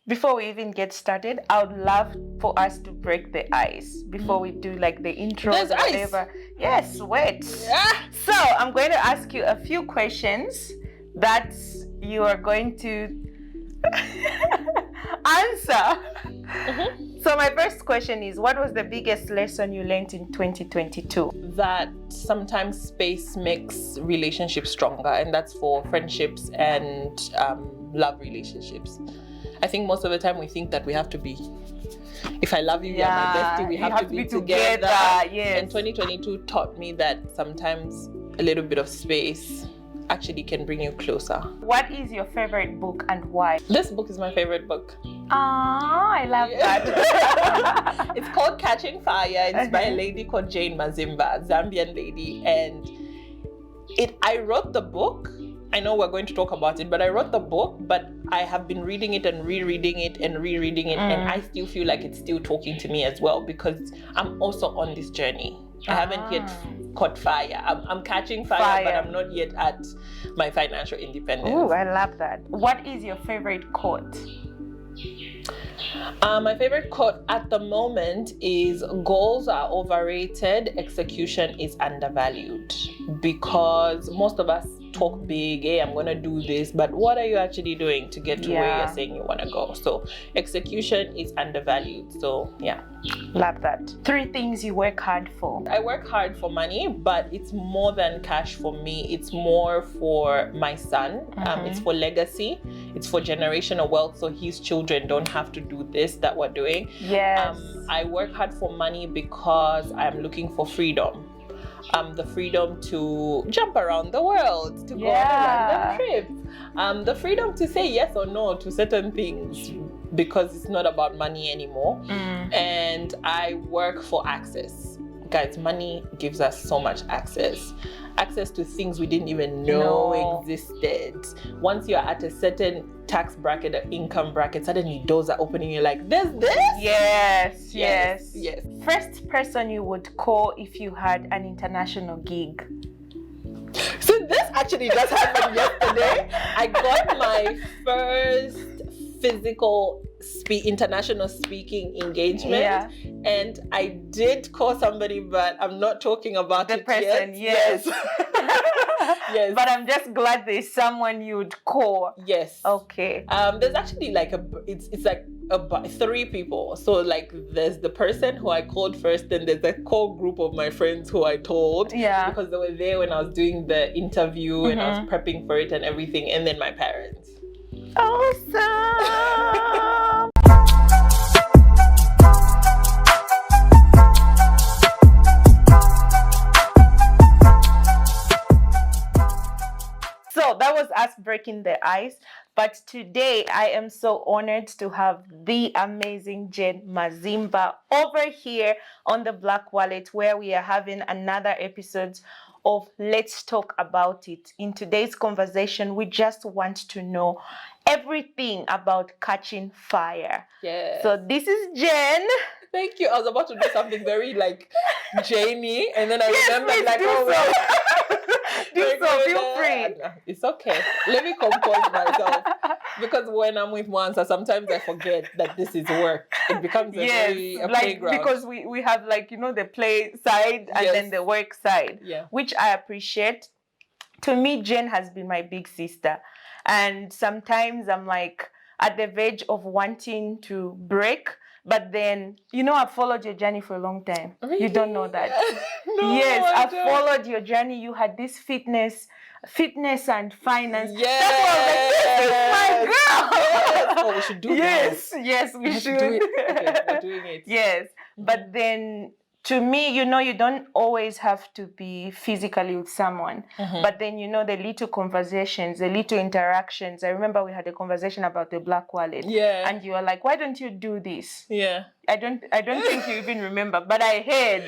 Before we even get started, I would love for us to break the ice before we do like the intro or whatever. Yes, wait. Yeah. So I'm going to ask you a few questions that you are going to answer. So my first question is, what was the biggest lesson you learned in 2022? That sometimes space makes relationships stronger, and that's for friendships and love relationships. I think most of the time we think that we have to be, if I love you, you're my bestie, we have to be together. Yes. And 2022 taught me that sometimes a little bit of space actually can bring you closer. What is your favorite book and why? This book is my favorite book. I love that. It's called Catching Fire. It's by a lady called JAYNE MAZIMBA, Zambian lady. And I wrote the book. I know we're going to talk about it, but I wrote the book, but I have been reading it and rereading it and rereading it, and I still feel like it's still talking to me as well, because I'm also on this journey. I haven't yet caught fire. I'm catching fire, but I'm not yet at my financial independence. Oh, I love that. What is your favorite quote? My favorite quote at the moment is, goals are overrated, execution is undervalued. Because most of us talk big, hey, I'm gonna do this, but what are you actually doing to get to where you're saying you want to go? So execution is undervalued. So yeah, love that. 3 things you work hard for. I work hard for money, but it's more than cash for me. It's more for my son. It's for legacy. It's for generational wealth, so his children don't have to do this that we're doing. Yes. I work hard for money because I'm looking for freedom. The freedom to jump around the world, to go on a random trip, the freedom to say yes or no to certain things, because it's not about money anymore. And I work for access. Guys, money gives us so much access to things we didn't even know existed. Once you're at a certain tax bracket or income bracket, suddenly doors are opening. You're like, there's this? Yes. First person you would call if you had an international gig? So this actually just happened yesterday. I got my first physical international speaking engagement, and I did call somebody, but I'm not talking about the person yet. Yes. But I'm just glad there's someone you'd call. Yes. Okay. There's actually like it's like about 3 people. So like there's the person who I called first, then there's a core group of my friends who I told, because they were there when I was doing the interview and I was prepping for it and everything, and then my parents. Awesome. So that was us breaking the ice. But today I am so honored to have the amazing JAYNE MAZIMBA over here on the Black Wallet, where we are having another episode of Let's Talk About It. In today's conversation, we just want to know everything about catching fire. Yeah. So this is Jen. Thank you. I was about to do something very like Jamie, and then I remembered like, feel free. It's okay. Let me compose myself, because when I'm with Mwansa, sometimes I forget that this is work. It becomes a playground. Because we have like, the play side and then the work side, which I appreciate. To me, Jen has been my big sister, and sometimes I'm like at the verge of wanting to break. But then, I've followed your journey for a long time. Really? You don't know that. No, yes, I've followed your journey. You had this fitness and finance. Yes. That's why I was like, this is my girl. Yes. Oh, we should do this. Yes, we should. Do it. Okay, we're doing it. Yes. But then, to me, you don't always have to be physically with someone. But then, the little conversations, the little interactions. I remember we had a conversation about the Black Wallet. Yeah. And you were like, why don't you do this? Yeah. I don't think you even remember, but I heard,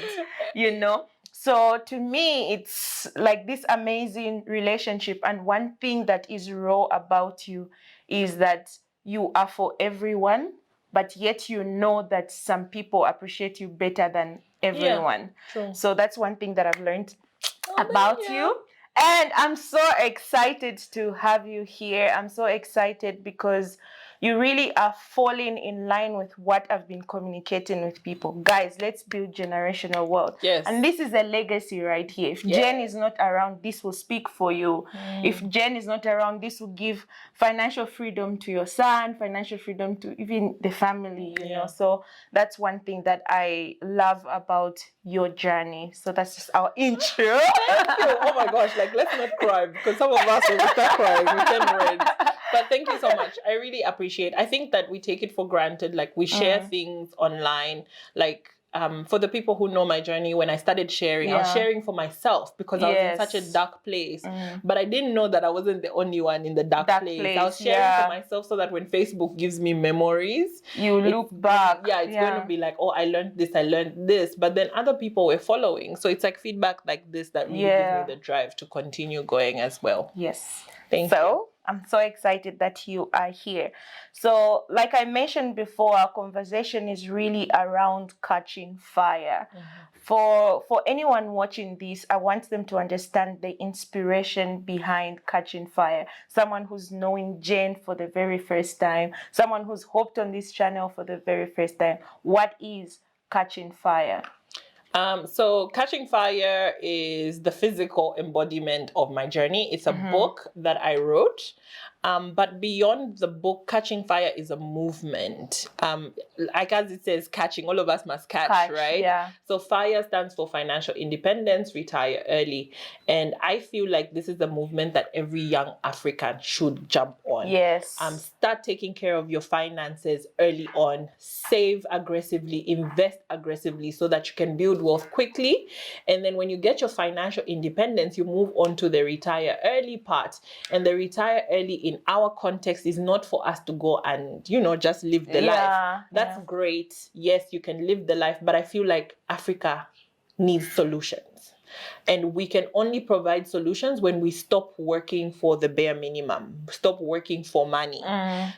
So to me, it's like this amazing relationship. And one thing that is raw about you is that you are for everyone, but yet that some people appreciate you better than everyone. True. So that's one thing that I've learned about you. And I'm so excited to have you here. I'm so excited because you really are falling in line with what I've been communicating with people. Guys, let's build generational wealth. Yes. And this is a legacy right here. If Jen is not around, this will speak for you. If Jen is not around, this will give financial freedom to your son, financial freedom to even the family, you know. So that's one thing that I love about your journey. So that's just our intro. Thank you. Oh my gosh, like let's not cry, because some of us will start crying. We can read. But thank you so much. I really appreciate. I think that we take it for granted. Like we share things online. Like for the people who know my journey, when I started sharing, I was sharing for myself because I was in such a dark place. But I didn't know that I wasn't the only one in the dark place. I was sharing for myself so that when Facebook gives me memories, you look back. It's going to be like, oh, I learned this. But then other people were following. So it's like feedback like this that really gives me the drive to continue going as well. Yes. Thank you. I'm so excited that you are here. So, like I mentioned before, our conversation is really around catching fire. For anyone watching this, I want them to understand the inspiration behind catching fire. Someone who's knowing Jane for the very first time, someone who's hopped on this channel for the very first time. What is catching fire? So Catching Fire is the physical embodiment of my journey. It's a book that I wrote. But beyond the book, Catching Fire is a movement. Like as it says, catching, all of us must catch, right? Yeah. So FIRE stands for financial independence, retire early. And I feel like this is a movement that every young African should jump on. Yes. Start taking care of your finances early on. Save aggressively, invest aggressively so that you can build wealth quickly. And then when you get your financial independence, you move on to the retire early part. And the retire early in our context is not for us to go and, you know, just live the life. That's great. Yes, you can live the life, but I feel like Africa needs solutions. And we can only provide solutions when we stop working for the bare minimum, stop working for money.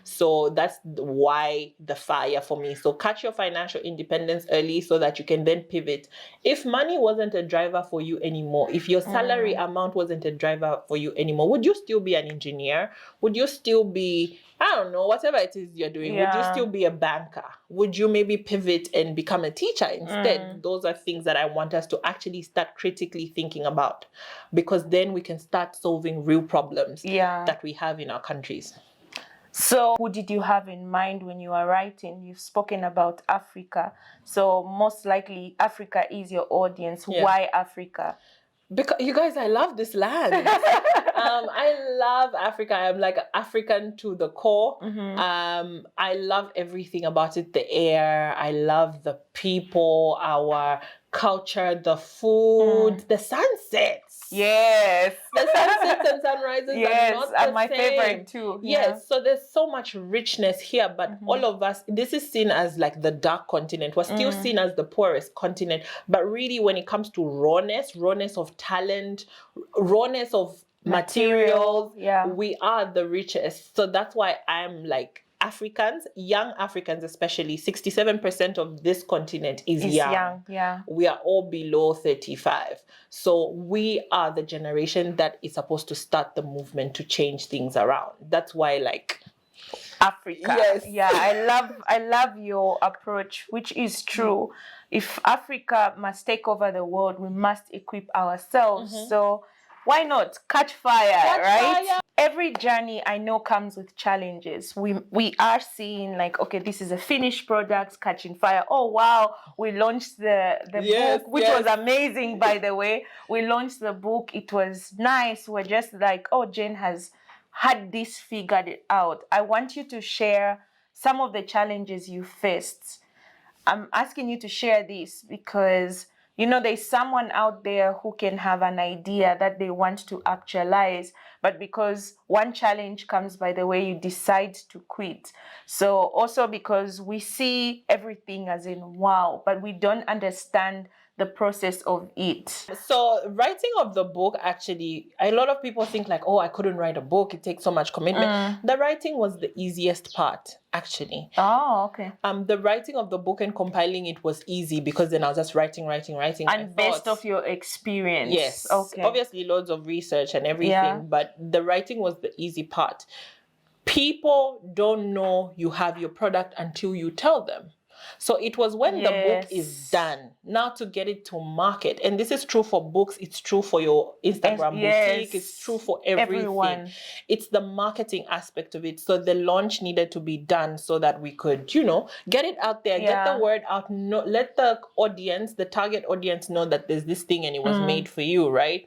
So that's why the fire for me. So catch your financial independence early so that you can then pivot. If money wasn't a driver for you anymore, if your salary amount wasn't a driver for you anymore, would you still be an engineer? Would you still be, I don't know, whatever it is you're doing, would you still be a banker? Would you maybe pivot and become a teacher instead? Those are things that I want us to actually start critically thinking about, because then we can start solving real problems that we have in our countries. So who did you have in mind when you were writing? You've spoken about Africa. So most likely Africa is your audience. Why Africa? Because you guys, I love this land. I love Africa. I'm like African to the core. I love everything about it. The air. I love the people, our culture, the food, the sunsets. Yes. The sunsets and sunrises are not the my same. favorite too. Yes, so there's so much richness here, but all of us, this is seen as like the dark continent. We're still seen as the poorest continent. But really, when it comes to rawness of talent, rawness of materials, we are the richest. So that's why I'm like, Africans, young Africans especially, 67% of this continent is young. We are all below 35. So we are the generation that is supposed to start the movement to change things around. That's why, like, Africa. Yes. I love your approach, which is true. If Africa must take over the world, we must equip ourselves. So why not catch fire, right? Fire. Every journey I know comes with challenges. We are seeing like, okay, this is a finished product, catching fire. Oh wow, we launched the book, which was amazing, by the way. We launched the book, it was nice. We're just like, oh, Jane has had this figured out. I want you to share some of the challenges you faced. I'm asking you to share this because, you know, there's someone out there who can have an idea that they want to actualize, but because one challenge comes by the way you decide to quit. So also because we see everything as in wow, but we don't understand the process of it. So writing of the book, actually, a lot of people think like, oh, I couldn't write a book. It takes so much commitment. The writing was the easiest part, actually. Oh, okay. The writing of the book and compiling it was easy because then I was just writing. And based off your experience. Yes. Okay. Obviously, loads of research and everything, but the writing was the easy part. people don't know you have your product until you tell them. So it was when the book is done, now to get it to market. And this is true for books, it's true for your Instagram boutique, it's true for everything. Everyone. It's the marketing aspect of it. So the launch needed to be done so that we could, get it out there, get the word out, let the audience, the target audience know that there's this thing and it was made for you, right?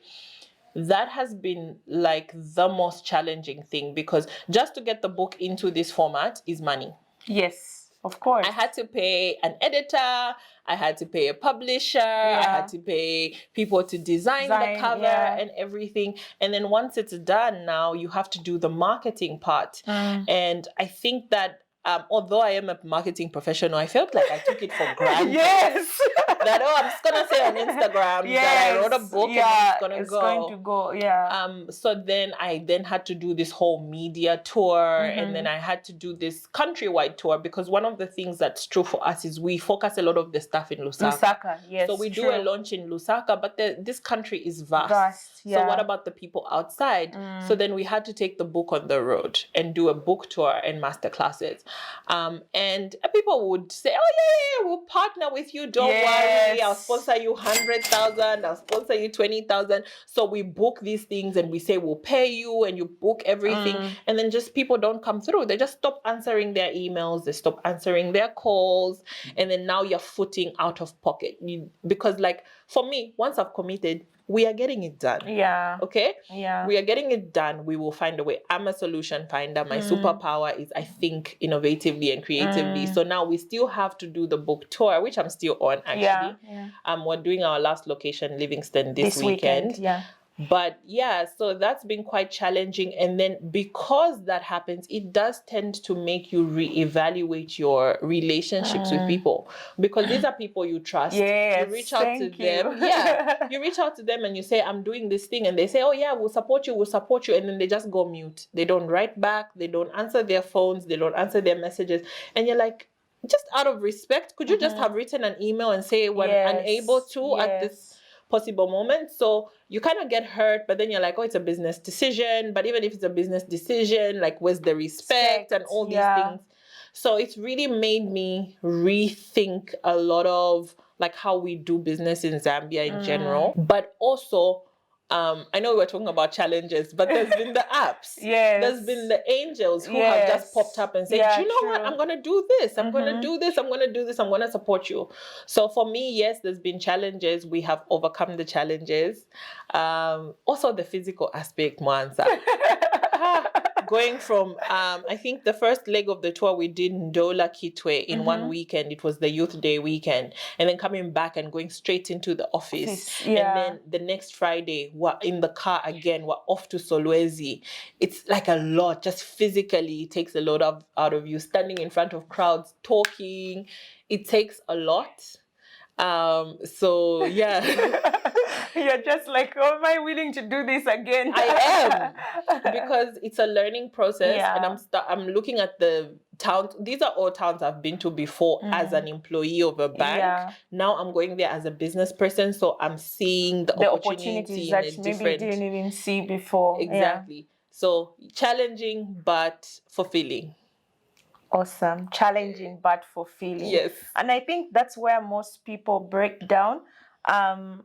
That has been like the most challenging thing, because just to get the book into this format is money. Yes. Of course. I had to pay an editor, I had to pay a publisher, I had to pay people to design the cover and everything. And then once it's done, now you have to do the marketing part. And I think that although I am a marketing professional, I felt like I took it for granted. That, I'm just going to say on Instagram that I wrote a book and it's going to go. So then I had to do this whole media tour, and then I had to do this countrywide tour, because one of the things that's true for us is we focus a lot of the stuff in Lusaka. So we do a launch in Lusaka, but this country is vast. So what about the people outside? So then we had to take the book on the road and do a book tour and masterclasses. And people would say, oh, we'll partner with you. Don't worry. I'll sponsor you 100,000. I'll sponsor you 20,000. So we book these things and we say, we'll pay you, and you book everything. And then just people don't come through. They just stop answering their emails. They stop answering their calls. And then now you're footing out of pocket. Because like for me, once I've committed, we are getting it done. Okay? We are getting it done. We will find a way. I'm a solution finder. My superpower is I think innovatively and creatively. So now we still have to do the book tour, which I'm still on actually. We're doing our last location, Livingston, this weekend. But so that's been quite challenging. And then because that happens, it does tend to make you reevaluate your relationships with people, because these are people you trust. You reach out to them. You reach out to them and you say, I'm doing this thing. And they say, oh yeah, we'll support you. And then they just go mute. They don't write back. They don't answer their phones. They don't answer their messages. And you're like, just out of respect, could you just have written an email and say, we're unable to at this possible moment? So you kind of get hurt, but then you're like, oh, it's a business decision. But even if it's a business decision, like, where's the respect and all these things? So it's really made me rethink a lot of like how we do business in Zambia in general, but also I know we were talking about challenges, but there's been the apps. There's been the angels who have just popped up and said, you know what, I'm going to do this. I'm going to do this. I'm going to do this. I'm going to support you. So for me, yes, there's been challenges. We have overcome the challenges. Also the physical aspect, Mwanza. Going from, I think the first leg of the tour we did Ndola Kitwe in one weekend. It was the Youth Day weekend. And then coming back and going straight into the office. And then the next Friday, we're in the car again. We're off to Solwezi. It's like a lot. Just physically, it takes a lot out of you. Standing in front of crowds, talking. It takes a lot. So yeah. You're just like, oh, am I willing to do this again? I am, because it's a learning process, and I'm looking at the towns. These are all towns I've been to before as an employee of a bank. Now I'm going there as a business person, so I'm seeing the opportunities that maybe you didn't even see before. Exactly. So challenging but fulfilling. Awesome. Challenging but fulfilling. Yes. And I think that's where most people break down,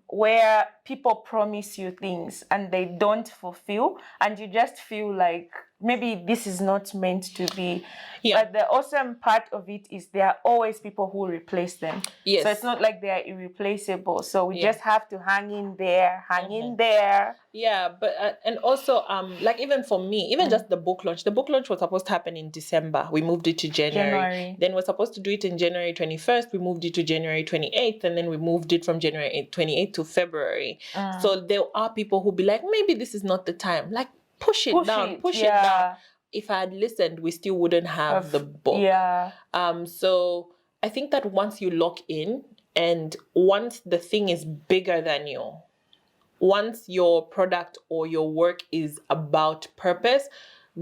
where people promise you things and they don't fulfill, and you just feel like maybe this is not meant to be. But the awesome part of it is there are always people who replace them. So it's not like they are irreplaceable. So we just have to hang in there. Yeah, but and also like even for me, even just the book launch. The book launch was supposed to happen in December. We moved it to January. Then we're supposed to do it in January 21st. We moved it to January 28th, and then we moved it from January 28th to February. So there are people who be like, maybe this is not the time. Like, push it down. If I had listened, we still wouldn't have the book. So I think that once you lock in, and once the thing is bigger than you, once your product or your work is about purpose,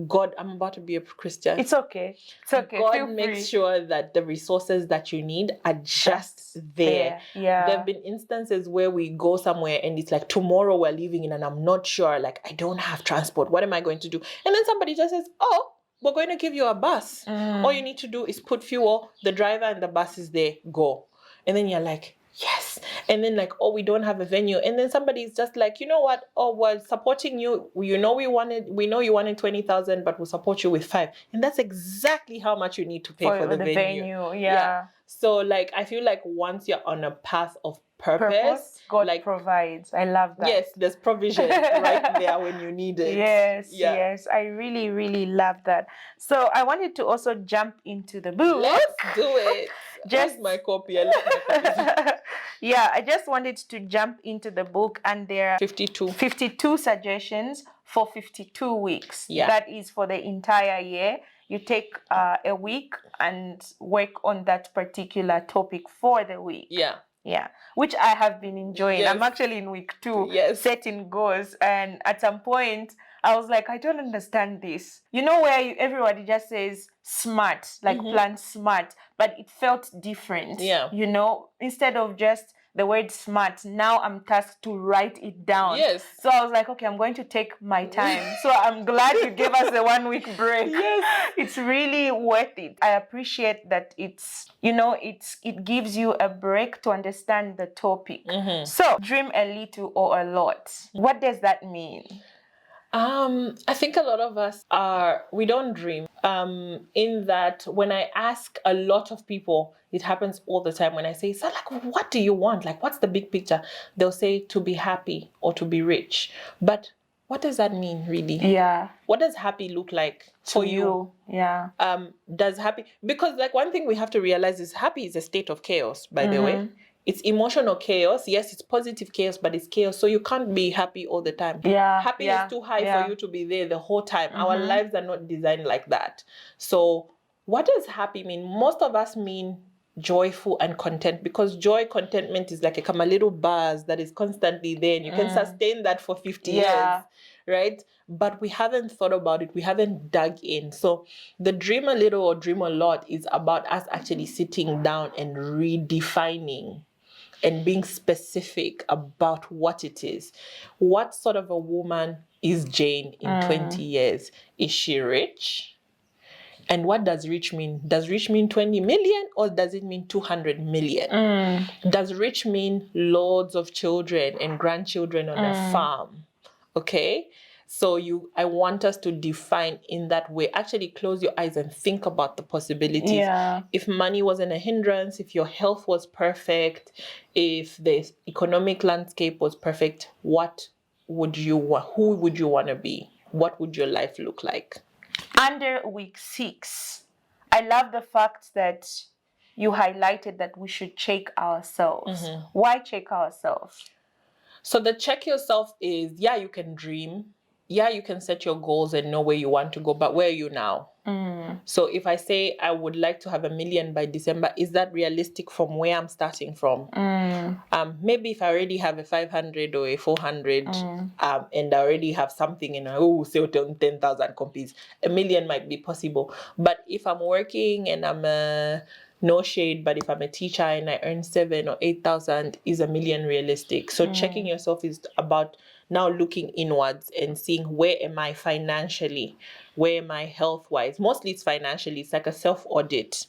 God, I'm about to be a Christian. It's okay. God makes sure that the resources that you need are just there. There have been instances where we go somewhere and it's like, tomorrow we're leaving in and I'm not sure, like, I don't have transport. What am I going to do? And then somebody just says, oh, we're going to give you a bus. All you need to do is put fuel, the driver and the bus is there, go. And then you're like, yes. And then like, oh, we don't have a venue. And then somebody's just like, you know what? Oh, we're supporting you. We know you wanted 20,000, but we'll support you with 5. And that's exactly how much you need to pay for the venue. Yeah. So like, I feel like once you're on a path of purpose, God like provides. I love that. Yes, there's provision right there when you need it. Yes. I really, really love that. So I wanted to also jump into the book. Let's do it. Just my copy. I love my copy. Yeah, I just wanted to jump into the book, and there are 52 suggestions for 52 weeks. Yeah. That is for the entire year. You take a week and work on that particular topic for the week. Yeah, which I have been enjoying. Yes. I'm actually in week 2, yes. setting goals. And at some point, I was like, I don't understand this. You know, where everybody just says smart, like plan smart, but it felt different. Yeah. You know, instead of just the word smart, now I'm tasked to write it down. Yes. So I was like, okay, I'm going to take my time. So I'm glad you gave us the 1 week break. Yes. It's really worth it. I appreciate that it's, you know, it gives you a break to understand the topic. So dream a little or a lot. What does that mean? I think a lot of us we don't dream. In that when I ask a lot of people, it happens all the time when I say, so like, what do you want? Like, what's the big picture? They'll say to be happy or to be rich. But what does that mean really? Yeah. What does happy look like for you? Yeah. Does happy, because like one thing we have to realize is happy is a state of chaos, by the way. It's emotional chaos. Yes, it's positive chaos, but it's chaos. So you can't be happy all the time. Happy is too high for you to be there the whole time. Our lives are not designed like that. So what does happy mean? Most of us mean joyful and content, because joy, contentment is like a little buzz that is constantly there, and you can sustain that for 50 years, right? But we haven't thought about it. We haven't dug in. So the dream a little or dream a lot is about us actually sitting down and redefining and being specific about what it is. What sort of a woman is Jane in 20 years? Is she rich? And what does rich mean? Does rich mean 20 million or does it mean 200 million? Does rich mean loads of children and grandchildren on a farm? Okay? So I want us to define in that way. Actually close your eyes and think about the possibilities. Yeah. If money wasn't a hindrance, if your health was perfect, if the economic landscape was perfect, who would you want to be? What would your life look like? Under week 6, I love the fact that you highlighted that we should check ourselves. Why check ourselves? So the check yourself is, you can dream. You can set your goals and know where you want to go, but where are you now? So if I say I would like to have 1 million by December, is that realistic from where I'm starting from? Maybe if I already have a 500 or a 400, and I already have something in say 10,000 copies, 1 million might be possible. But if I'm working and I'm no shade, but if I'm a teacher and I earn 7,000 or 8,000, is 1 million realistic? So checking yourself is about now looking inwards and seeing, where am I financially? Where am I health-wise? Mostly it's financially. It's like a self-audit.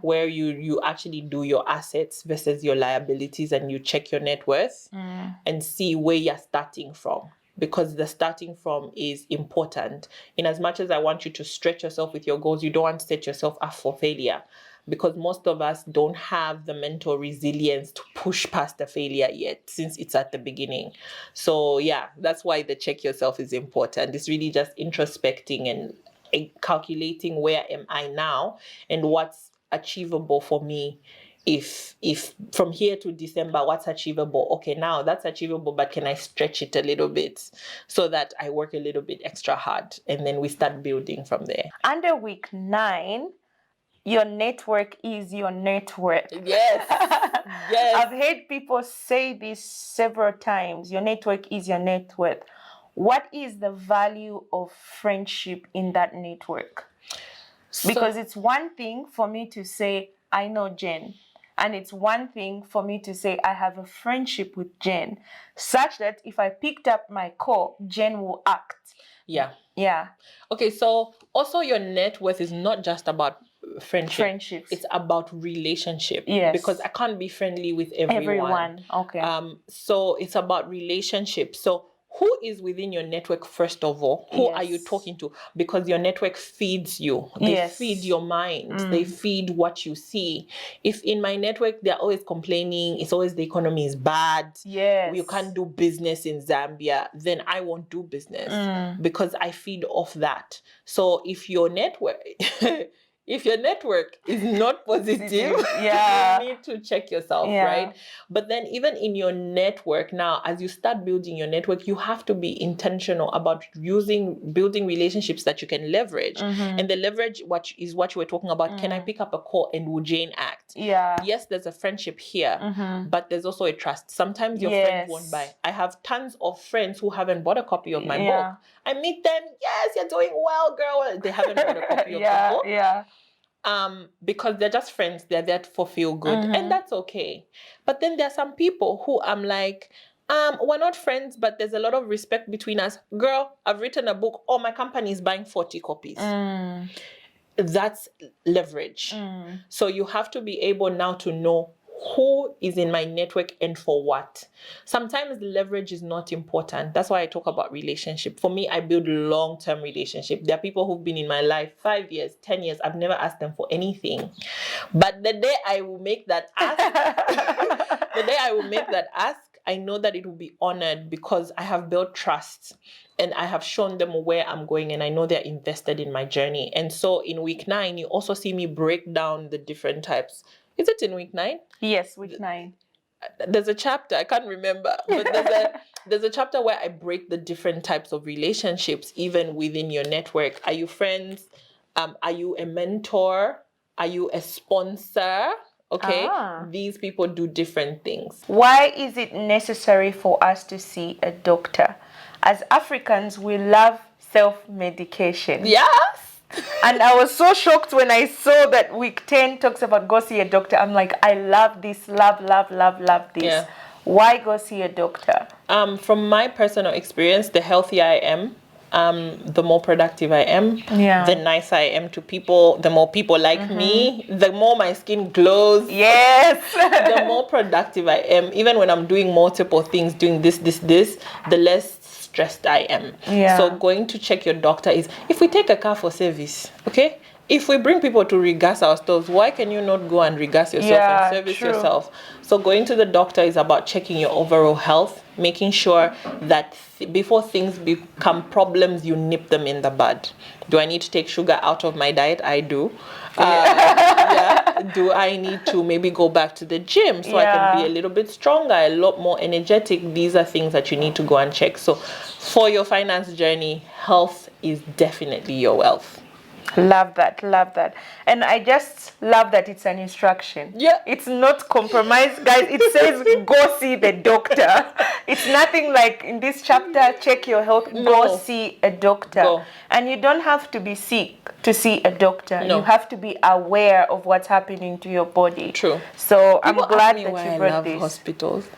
Where you actually do your assets versus your liabilities, and you check your net worth and see where you're starting from. Because the starting from is important. In as much as I want you to stretch yourself with your goals, you don't want to set yourself up for failure. Because most of us don't have the mental resilience to push past the failure yet, since it's at the beginning. So that's why the check yourself is important. It's really just introspecting and calculating, where am I now and what's achievable for me. If from here to December, what's achievable? Okay, now that's achievable, but can I stretch it a little bit so that I work a little bit extra hard, and then we start building from there. Under week 9, your network is your net worth. Yes. I've heard people say this several times. Your network is your net worth. What is the value of friendship in that network? Because it's one thing for me to say, I know Jen. And it's one thing for me to say, I have a friendship with Jen, such that if I picked up my call, Jen will act. Yeah. Okay, so also your net worth is not just about Friendships. It's about relationship. Yes. Because I can't be friendly with everyone. Okay. So it's about relationships. So who is within your network first of all? Who are you Yes. talking to? Because your network feeds you. They Yes. feed your mind. They feed what you see. If in my network they're always complaining, it's always the economy is bad. Yes. You can't do business in Zambia, then I won't do business because I feed off that. So if your network if your network is not positive, yeah, you need to check yourself, Yeah. right? But then even in your network now, as you start building your network, you have to be intentional about building relationships that you can leverage. And the leverage what you were talking about. Can I pick up a call and will Jane act? Yeah. Yes, there's a friendship here, but there's also a trust. Sometimes your friends won't buy. I have tons of friends who haven't bought a copy of my book. I meet them, yes, you're doing well, girl. They haven't bought a copy of the book. Yeah. Because they're just friends, they're there for feel good, and that's okay. But then there are some people who I'm like, we're not friends, but there's a lot of respect between us. Girl, I've written a book. Oh, my company is buying 40 copies. That's leverage. So you have to be able now to know who is in my network and for what. Sometimes leverage is not important. That's why I talk about relationship. For me, I build long-term relationship. There are people who've been in my life 5 years, 10 years. I've never asked them for anything. But the day I will make that ask, I know that it will be honored because I have built trust and I have shown them where I'm going and I know they're invested in my journey. And so in week 9, you also see me break down the different types. Is it in week 9? Yes, week 9. There's a chapter, I can't remember, but there's a chapter where I break the different types of relationships, even within your network. Are you friends? Are you a mentor? Are you a sponsor? Okay, these people do different things. Why is it necessary for us to see a doctor? As Africans, we love self-medication. Yes. And I was so shocked when I saw that week 10 talks about go see a doctor. I'm like, I love this, love this. Yeah. Why go see a doctor? From my personal experience, the healthier I am, the more productive I am, the nicer I am to people, the more people like me, the more my skin glows. Yes. The more productive I am. Even when I'm doing multiple things, doing this, the less stressed I am. Yeah. So going to check your doctor is, if we take a car for service, okay? If we bring people to regas our stores, why can you not go and regas yourself and service yourself? So going to the doctor is about checking your overall health, making sure that before things become problems, you nip them in the bud. Do I need to take sugar out of my diet? I do. Do I need to maybe go back to the gym so I can be a little bit stronger, a lot more energetic? These are things that you need to go and check. So for your finance journey, health is definitely your wealth. Love that. And I just love that it's an instruction. Yeah. It's not compromise, guys. It says go see the doctor. It's nothing like in this chapter, check your health, go see a doctor. Go. And you don't have to be sick to see a doctor. No. You have to be aware of what's happening to your body. True. So I'm glad that you brought this. I love hospitals.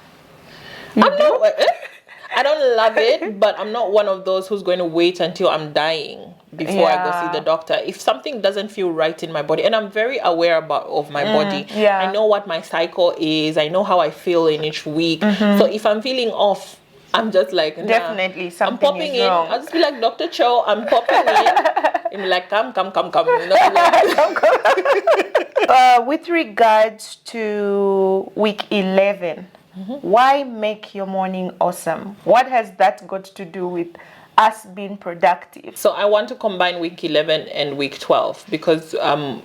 I don't love it, but I'm not one of those who's going to wait until I'm dying before I go see the doctor. If something doesn't feel right in my body, and I'm very aware of my body. Yeah. I know what my cycle is. I know how I feel in each week. So if I'm feeling off, I'm just like, nah, definitely something I'm popping is wrong. I'll just be like, Dr. Cho, I'm popping in. I'm like, come. With regards to week 11, why make your morning awesome? What has that got to do with us being productive? So I want to combine week 11 and week 12 because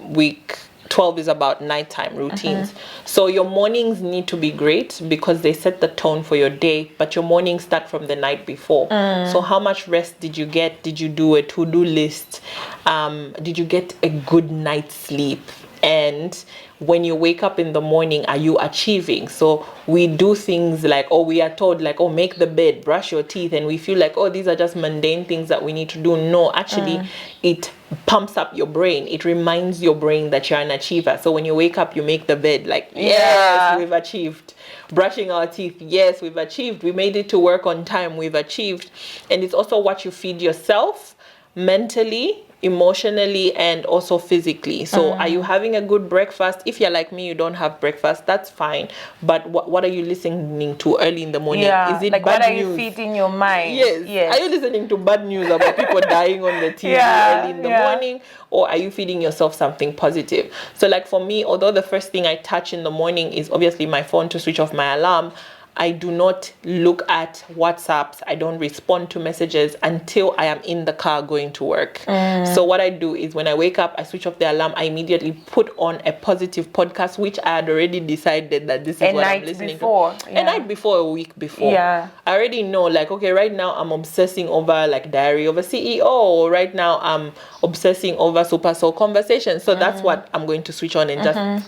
week 12 is about nighttime routines. So your mornings need to be great because they set the tone for your day, but your mornings start from the night before. So how much rest did you get? Did you do a to-do list? Did you get a good night's sleep? And when you wake up in the morning, are you achieving? So we do things like, we are told like, make the bed, brush your teeth. And we feel like, these are just mundane things that we need to do. No, actually, it pumps up your brain. It reminds your brain that you're an achiever. So when you wake up, you make the bed like, yes, we've achieved. Brushing our teeth, yes, we've achieved. We made it to work on time, we've achieved. And it's also what you feed yourself. mentally, emotionally, and also physically. So are you having a good breakfast? If you're like me, you don't have breakfast, that's fine. But what are you listening to early in the morning? Yeah, Is it like bad what are news? you feeding your mind? Yes. Are you listening to bad news about people dying on the TV early in the morning? Or are you feeding yourself something positive? So like for me, although the first thing I touch in the morning is obviously my phone to switch off my alarm, I do not look at WhatsApps. I don't respond to messages until I am in the car going to work. So what I do is when I wake up, I switch off the alarm. I immediately put on a positive podcast, which I had already decided that this is what I'm listening to. A night before, a week before. I already know, like, okay, right now I'm obsessing over like Diary of a CEO. Right now I'm obsessing over Super Soul Conversations. So that's what I'm going to switch on and just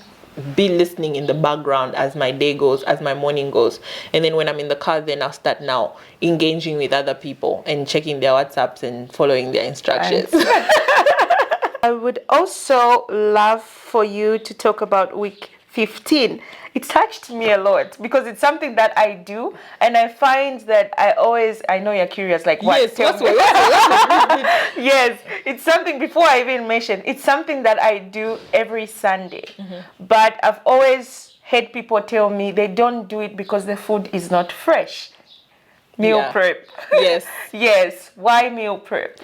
be listening in the background as my day goes, as my morning goes. And then when I'm in the car, then I'll start now engaging with other people and checking their WhatsApps and following their instructions. I would also love for you to talk about week 15. It touched me a lot because it's something that I do, and I find that I know you're curious, like what? Yes, Yes, it's something, before I even mention, it's something that I do every Sunday. But I've always heard people tell me they don't do it because the food is not fresh. Meal prep. Yes. Yes. Why meal prep?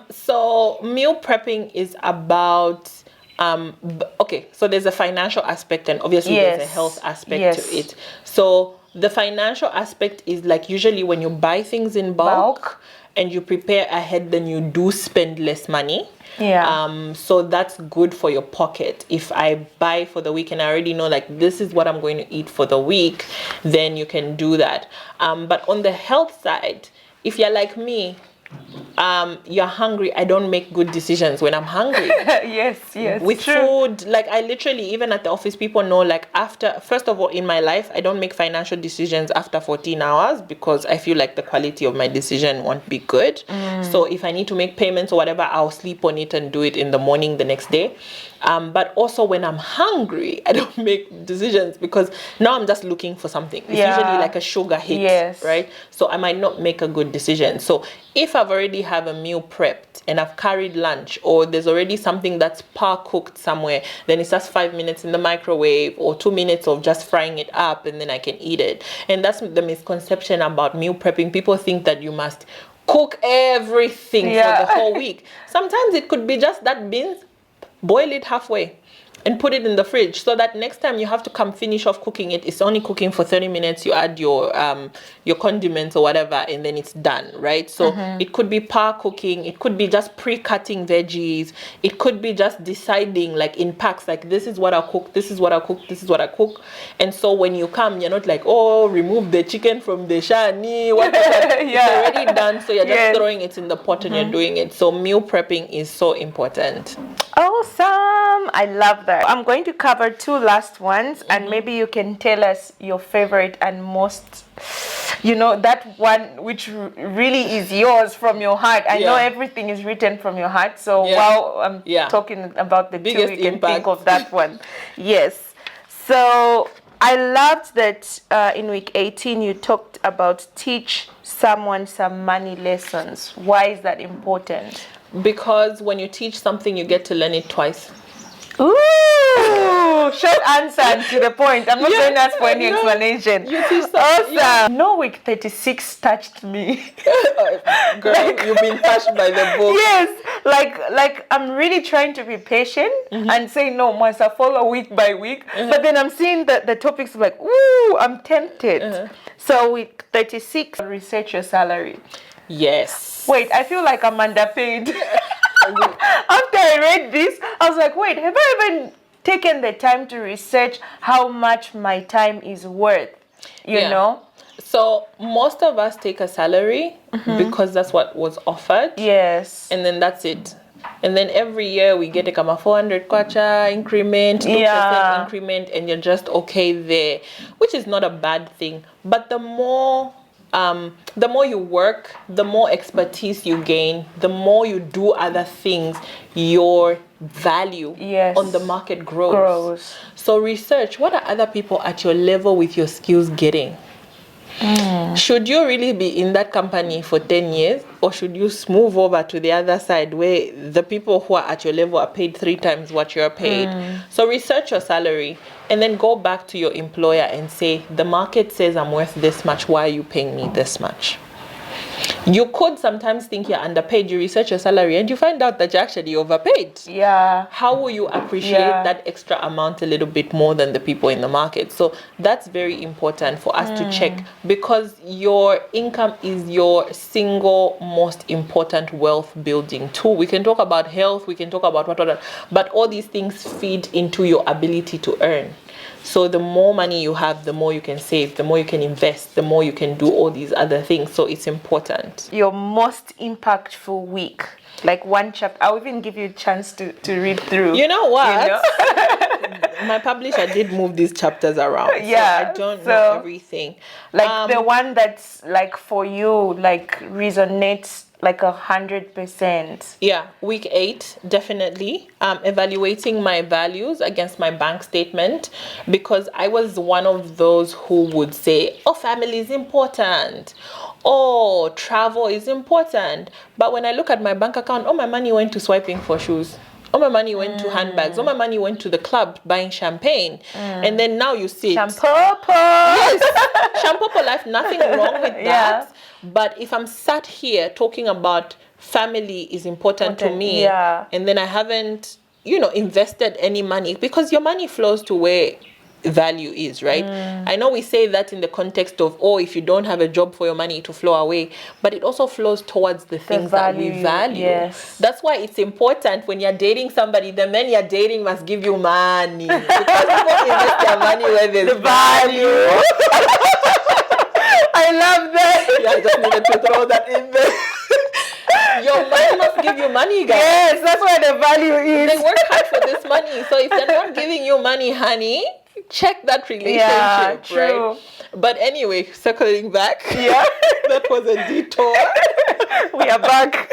So meal prepping is about okay, so there's a financial aspect and obviously there's a health aspect to it. So the financial aspect is like usually when you buy things in bulk and you prepare ahead, then you do spend less money. So that's good for your pocket. If I buy for the week and I already know like this is what I'm going to eat for the week, then you can do that. But on the health side, if you're like me, you're hungry, I don't make good decisions when I'm hungry. Yes, with food, like I literally, even at the office, people know, like, after, first of all, in my life, I don't make financial decisions after 14 hours because I feel like the quality of my decision won't be good. So if I need to make payments or whatever, I'll sleep on it and do it in the morning the next day. But also when I'm hungry, I don't make decisions because now I'm just looking for something. It's usually like a sugar hit, right? So I might not make a good decision. So if I've already have a meal prepped and I've carried lunch, or there's already something that's par-cooked somewhere, then it's just 5 minutes in the microwave or 2 minutes of just frying it up and then I can eat it. And that's the misconception about meal prepping. People think that you must cook everything for the whole week. Sometimes it could be just that beans, boil it halfway and put it in the fridge so that next time you have to come finish off cooking it, it's only cooking for 30 minutes. You add your condiments or whatever and then it's done, right? So it could be par cooking, it could be just pre-cutting veggies, it could be just deciding like in packs, like this is what I'll cook, this is what I'll cook, this is what I cook. And so when you come, you're not like, oh, remove the chicken from the shani, whatever. It's already done, so you're just throwing it in the pot and you're doing it. So meal prepping is so important. Awesome, I love that. I'm going to cover 2 last ones, and maybe you can tell us your favorite and most, you know, that one which really is yours from your heart. I know everything is written from your heart, so while I'm talking about the biggest 2, you can think of that one. Yes. So I loved that in week 18 you talked about teach someone some money lessons. Why is that important? Because when you teach something, you get to learn it twice. Ooh, short answer and to the point. I'm not going to ask for any explanation. You teach awesome. No, week 36 touched me. Girl, like, you've been touched by the book. Yes, like I'm really trying to be patient and say no, must I follow week by week. But then I'm seeing the topics like, ooh, I'm tempted. So week 36, research your salary. Yes. Wait, I feel like I'm underpaid. After I read this, I was like, wait, have I even taken the time to research how much my time is worth? You know? So most of us take a salary because that's what was offered. Yes. And then that's it. And then every year we get a 400 kwacha increment, 2% increment, and you're just okay there, which is not a bad thing. But the more you work, the more expertise you gain, the more you do other things, your value on the market grows. So research, what are other people at your level with your skills getting? Should you really be in that company for 10 years, or should you move over to the other side where the people who are at your level are paid 3 times what you're paid? So research your salary and then go back to your employer and say, the market says I'm worth this much. Why are you paying me this much? You could sometimes think you're underpaid. You research your salary and you find out that you're actually overpaid. Yeah. How will you appreciate that extra amount a little bit more than the people in the market? So that's very important for us to check, because your income is your single most important wealth building tool. We can talk about health, we can talk about what, but all these things feed into your ability to earn. So the more money you have, the more you can save, the more you can invest, the more you can do all these other things. So it's important. Your most impactful week, like one chapter. I'll even give you a chance to read through. You know what? You know? My publisher did move these chapters around. Yeah. So I don't know everything. Like the one that's like for you, like resonates like 100%. Yeah, week 8, definitely. Evaluating my values against my bank statement, because I was one of those who would say, oh, family is important. Oh, travel is important. But when I look at my bank account, all my money went to swiping for shoes. All my money went to handbags. All my money went to the club buying champagne. And then now you see Shampopo. Yes, Shampopo life, nothing wrong with that. But if I'm sat here talking about family is important to me, and then I haven't, invested any money, because your money flows to where value is, right? I know we say that in the context of, if you don't have a job for your money to flow away, but it also flows towards the things that we value. Yes. That's why it's important when you're dating somebody, the men you're dating must give you money, because people invest their money where there's the value. I love that. Yeah, I just needed to throw that in there. Your man must give you money, guys. Yes, that's where the value is. They work hard for this money. So if they're not giving you money, honey, check that relationship. Yeah, true. Right? But anyway, circling back. Yeah. That was a detour. We are back.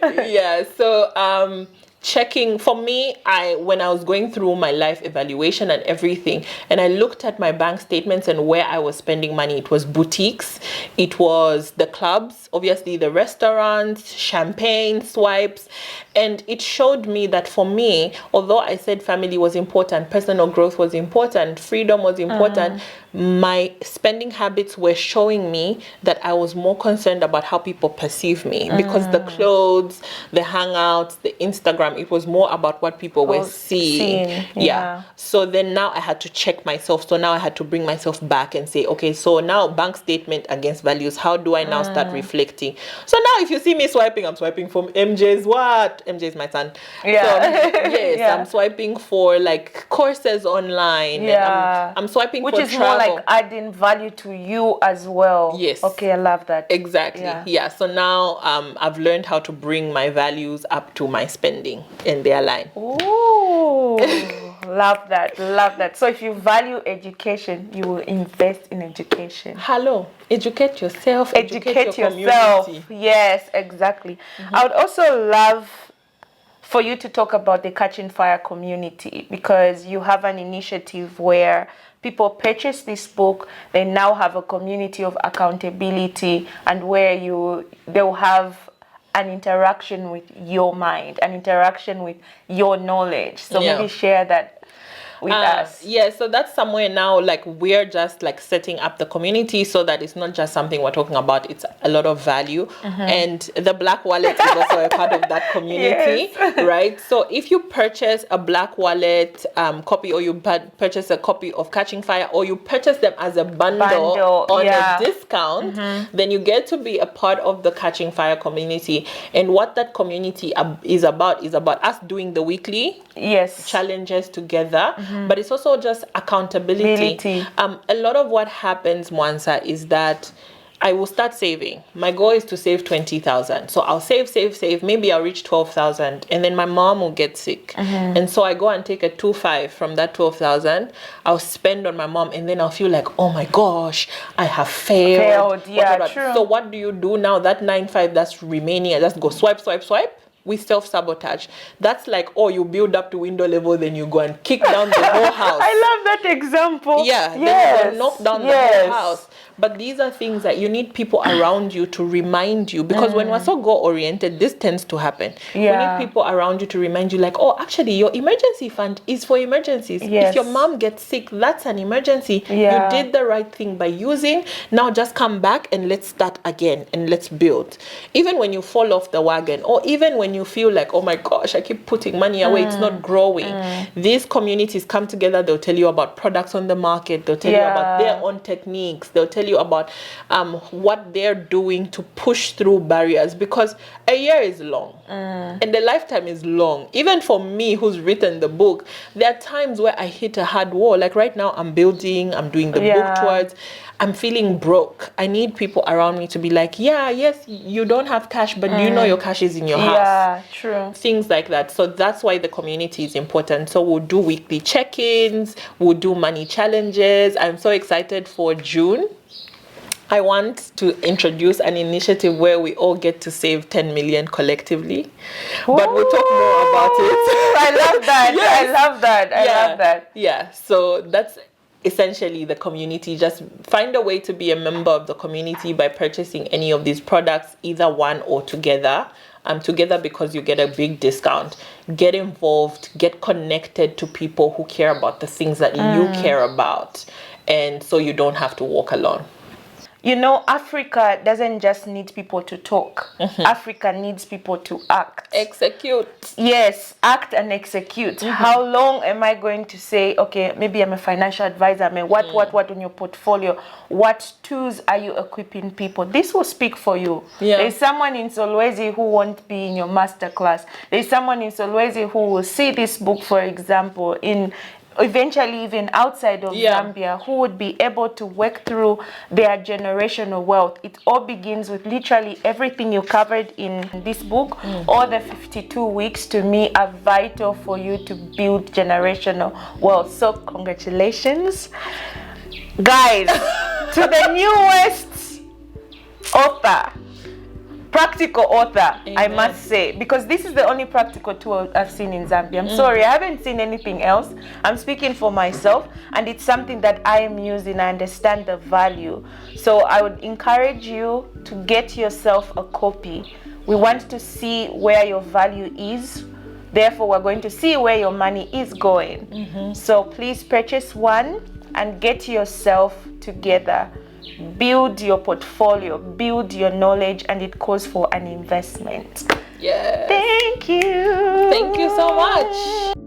Yeah, so checking for me, when I was going through my life evaluation and everything, and I looked at my bank statements and where I was spending money, it was boutiques, it was the clubs, obviously the restaurants, champagne, swipes, and it showed me that for me, although I said family was important, personal growth was important, freedom was important, my spending habits were showing me that I was more concerned about how people perceive me, because the clothes, the hangouts, the Instagram, it was more about what people were seeing. Yeah. So then now I had to check myself. So now I had to bring myself back and say, okay, so now bank statement against values, how do I now start reflecting? So now if you see me swiping, I'm swiping from MJ's what? MJ is my son. Yeah. So, yes, I'm swiping for like courses online. Yeah. And I'm swiping which for is travel. More like adding value to you as well. Yes. Okay, I love that. Exactly. Yeah. So now I've learned how to bring my values up to my spending and they align. Ooh. Love that. Love that. So if you value education, you will invest in education. Hello. Educate yourself. Educate yourself. Community. Yes, exactly. I would also love for you to talk about the Catching Fire community, because you have an initiative where people purchase this book, they now have a community of accountability, and where they'll have an interaction with your mind, an interaction with your knowledge. So maybe share that with us. Yeah, so that's somewhere now, like we're just like setting up the community so that it's not just something we're talking about, it's a lot of value. And the Black Wallet is also a part of that community, right? So if you purchase a Black Wallet copy, or you purchase a copy of Catching Fire, or you purchase them as a bundle on a discount, then you get to be a part of the Catching Fire community. And what that community is about us doing the weekly challenges together. But it's also just accountability. A lot of what happens, Mwansa, is that I will start saving. My goal is to save 20,000. So I'll save. Maybe I'll reach 12,000, and then my mom will get sick. And so I go and take a 2.5 from that 12,000. I'll spend on my mom, and then I'll feel like, oh my gosh, I have failed. Yeah, true. So what do you do now? That 9.5 that's remaining, I just go swipe. We self-sabotage. That's like, you build up to window level, then you go and kick down the whole house. I love that example. Yeah, then you go knock down the whole house. But these are things that you need people around you to remind you, because when we're so goal-oriented, this tends to happen. We need people around you to remind you, like, oh, actually, your emergency fund is for emergencies. If your mom gets sick, that's an emergency. You did the right thing by using. Now just come back and let's start again and let's build. Even when you fall off the wagon, or even when you feel like, oh my gosh, I keep putting money away, it's not growing. These communities come together. They'll tell you about products on the market. They'll tell you about their own techniques. They'll tell you about what they're doing to push through barriers, because a year is long and the lifetime is long. Even for me, who's written the book, there are times where I hit a hard wall. Like right now, I'm building, I'm doing the book towards, I'm feeling broke. I need people around me to be like, yes, you don't have cash, but you know your cash is in your house. Yeah, true. Things like that. So that's why the community is important. So we'll do weekly check-ins, we'll do money challenges. I'm so excited for June. I want to introduce an initiative where we all get to save 10 million collectively. But we'll talk more about it. I love that. Yes. I love that. I love that. Yeah. So that's essentially the community. Just find a way to be a member of the community by purchasing any of these products, either one or together. Together because you get a big discount. Get involved, get connected to people who care about the things that you care about. And so you don't have to walk alone. You know, Africa doesn't just need people to talk. Africa needs people to act. Execute. Yes, act and execute. How long am I going to say, okay, maybe I'm a financial advisor, I mean, what on your portfolio? What tools are you equipping people? This will speak for you. There's someone in Solwezi who won't be in your masterclass. There's someone in Solwezi who will see this book, for example, eventually even outside of Zambia, who would be able to work through their generational wealth. It all begins with literally everything you covered in this book. All the 52 weeks to me are vital for you to build generational wealth. So congratulations, guys, to the newest author. Practical author, Amen. I must say, because this is the only practical tool I've seen in Zambia. I'm sorry, I haven't seen anything else. I'm speaking for myself, and it's something that I am using. I understand the value. So I would encourage you to get yourself a copy. We want to see where your value is. Therefore, we're going to see where your money is going. So please purchase one and get yourself together. Build your portfolio, build your knowledge, and it calls for an investment. Yeah. Thank you. Thank you so much.